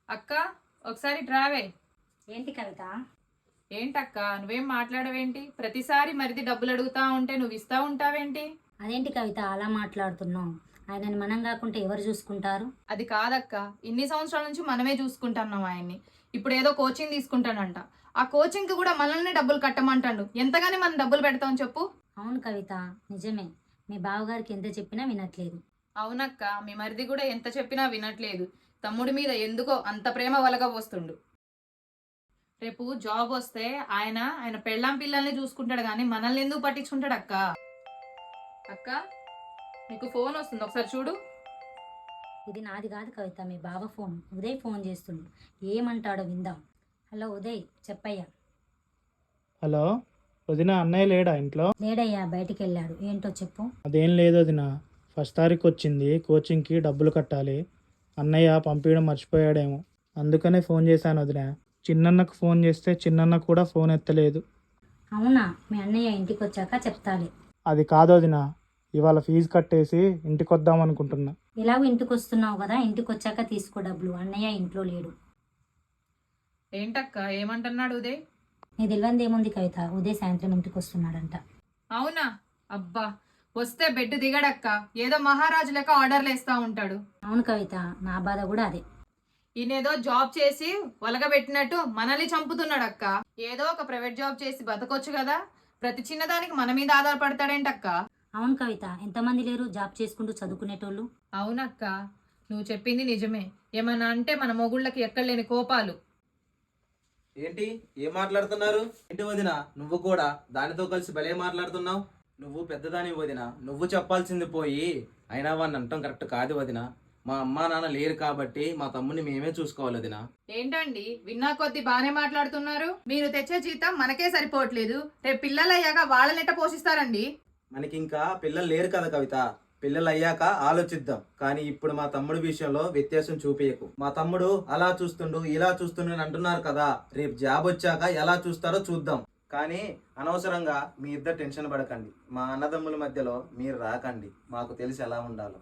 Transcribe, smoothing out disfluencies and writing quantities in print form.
అక్క ఒకసారి ట్రావే. ఏంటి కవిత? ఏంటక్క నువ్వేం మాట్లాడవేంటి? ప్రతిసారి మరిది డబ్బులు అడుగుతా ఉంటే నువ్వు ఇస్తా ఉంటావేంటి? అదేంటి కవిత అలా మాట్లాడుతున్నావు? ఆయనని మనం కాకుంటే ఎవరు చూసుకుంటారు? అది కాదక్క, ఇన్ని సంవత్సరాల నుంచి మనమే చూసుకుంటున్నాం ఆయన్ని. ఇప్పుడు ఏదో కోచింగ్ తీసుకుంటానంట. ఆ కోచింగ్ కి కూడా మనల్ని డబ్బులు కట్టమంటాడు. ఎంతగానే మనం డబ్బులు పెడతాం చెప్పు. అవును కవిత, నిజమే. మీ బావగారికి ఎంత చెప్పినా వినట్లేదు. అవునక్క, మీ మరిది కూడా ఎంత చెప్పినా వినట్లేదు. తమ్ముడి మీద ఎందుకో అంత ప్రేమ వలగబోస్తుండు. రేపు జాబ్ వస్తే ఆయన పెళ్ళాం పిల్లల్ని చూసుకుంటాడు కానీ మనల్ని ఎందుకు పట్టించుకుంటాడు అక్క? అక్క నీకు ఫోన్ వస్తుంది, ఒకసారి చూడు. ఇది నాది కాదు కవిత, మీ బావ ఫోన్. ఉదయ్ ఫోన్ చేస్తుండు, ఏమంటాడో విందాం. హలో ఉదయ్, చెప్పయ్యా. హలో వదిన, అన్నయ్య లేడా ఇంట్లో? లేడయ్యా, బయటికి వెళ్ళాడు. ఏంటో చెప్పు. అదేం లేదు వదిన, ఫస్ట్ తారీఖు వచ్చింది, కోచింగ్కి డబ్బులు కట్టాలి. అన్నయ్య పంపించడం మర్చిపోయాడేమో, అందుకనే ఫోన్ చేశాను వదిన. చిన్నన్నకు ఫోన్ చేస్తే చిన్నన్న కూడా ఫోన్ ఎత్తలేదు. అవునా? మీ అన్నయ్య ఇంటికి వచ్చాక చెప్తాలే. అది కాదు వదిన, ఇవాళ ఫీజు కట్టేసి ఇంటికి వద్దాం అనుకుంటున్నా. ఎలాగో ఇంటికి వస్తున్నావు కదా, ఇంటికి వచ్చాక తీసుకో డబ్బులు. అన్నయ్య ఇంట్లో లేడు. ఏంటక్క ఏమంటున్నాడు ఉదయ్? నీ తెలియంది ఏముంది కవిత, ఉదయ్ సాయంత్రం ఇంటికి వస్తున్నాడంట. అవునా? అబ్బా, వస్తే బెడ్ దిగడక్క. ఏదో మహారాజు లెక్క ఆర్డర్లు వేస్తా ఉంటాడు. అవును కవిత, నా బాధ కూడా అదే. ఈయనేదో జాబ్ చేసి ఒలగబెట్టినట్టు మనల్ని చంపుతున్నాడు అక్క. ఏదో ఒక ప్రైవేట్ జాబ్ చేసి బతకొచ్చు కదా, ప్రతి చిన్నదానికి మన మీద ఆధారపడతాడేంటక్క? అవును కవిత, ఎంతమంది లేరు జాబ్ చేసుకుంటూ చదువుకునేటోళ్ళు? అవునక్క, నువ్వు చెప్పింది నిజమే. ఏమన్నా అంటే మన మొగుళ్ళకి ఎక్కడలేని కోపాలు. ఏంటి ఏం మాట్లాడుతున్నారు? ఏంటి వదిన, నువ్వు కూడా దానితో కలిసి భలే మాట్లాడుతున్నావు. నువ్వు పెద్దదాని వదిన, నువ్వు చెప్పాల్సింది పోయి అయినా వాడిని అంటాం కరెక్ట్ కాదు వదిన. మా అమ్మా నాన్న లేరు కాబట్టి మా తమ్ముని మేమే చూసుకోవాలి వదిన. ఏంటండి విన్నా కొద్ది బానే మాట్లాడుతున్నారు. మీరు తెచ్చే జీతం మనకే సరిపోవట్లేదు, రేపు పిల్లలయ్యాక వాళ్ళనెట్ట పోషిస్తారండి? మనకింకా పిల్లలు లేరు కదా కవిత, పిల్లలు అయ్యాక ఆలోచిద్దాం. కానీ ఇప్పుడు మా తమ్ముడి విషయంలో వ్యత్యాసం చూపించకు. మా తమ్ముడు అలా చూస్తుండు ఇలా చూస్తుండు అని అంటున్నారు కదా, రేపు జాబ్ వచ్చాక ఎలా చూస్తారో చూద్దాం. కానీ అనవసరంగా మీ ఇద్దరు టెన్షన్ పడకండి. మా అన్నదమ్ముల మధ్యలో మీరు రాకండి, మాకు తెలిసి ఎలా ఉండాలో.